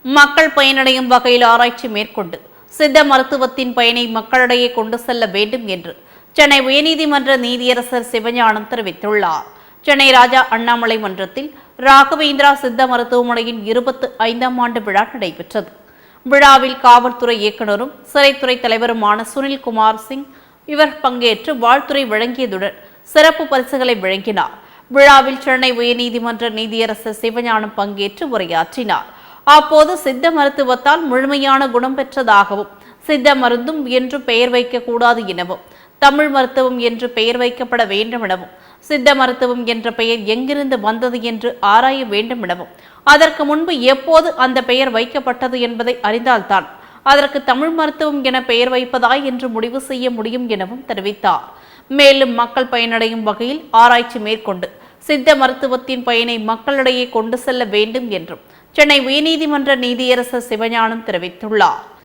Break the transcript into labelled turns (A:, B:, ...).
A: மக்கள் பயனடையும் வகையில் ஆராய்ச்சி மேற்கொண்டு சித்த மருத்துவத்தின் பயனை மக்களிடையே கொண்டு செல்ல வேண்டும் என்று சென்னை உயர்நீதிமன்ற நீதியரசர் சிவஞானம் தெரிவித்துள்ளார். சென்னை ராஜா அண்ணாமலை மன்றத்தில் ராகவேந்திரா சித்த மருத்துவமனையின் 25ஆம் ஆண்டு விழா நடைபெற்றது. விழாவில் காவல்துறை இயக்குநரும் சிறைத்துறை தலைவருமான சுனில்குமார் சிங் இவர் பங்கேற்று வாழ்த்துரை வழங்கியதுடன் சிறப்பு பரிசுகளை வழங்கினார். விழாவில் சென்னை உயர்நீதிமன்ற நீதியரசர் சிவஞானம் பங்கேற்று உரையாற்றினார். அப்போது சித்த மருத்துவத்தால் முழுமையான குணம் பெற்றதாகவும் சித்த மருந்தும் என்று பெயர் வைக்கக்கூடாது எனவும் தமிழ் மருத்துவம் என்று பெயர் வைக்கப்பட வேண்டும் எனவும் சித்த மருத்துவம் என்ற பெயர் எங்கிருந்து வந்தது என்று ஆராய வேண்டும் எனவும் அதற்கு முன்பு எப்போது அந்த பெயர் வைக்கப்பட்டது என்பதை அறிந்தால்தான் அதற்கு தமிழ் மருத்துவம் என பெயர் வைப்பதா என்று முடிவு செய்ய முடியும் எனவும் தெரிவித்தார். மேலும் மக்கள் பயனடையும் வகையில் ஆராய்ச்சி மேற்கொண்டு சித்த மருத்துவத்தின் பயனை மக்களிடையே கொண்டு செல்ல வேண்டும் என்றும் சென்னை உயர்நீதிமன்ற நீதியரசர் சிவஞானம் தெரிவித்துள்ளார்.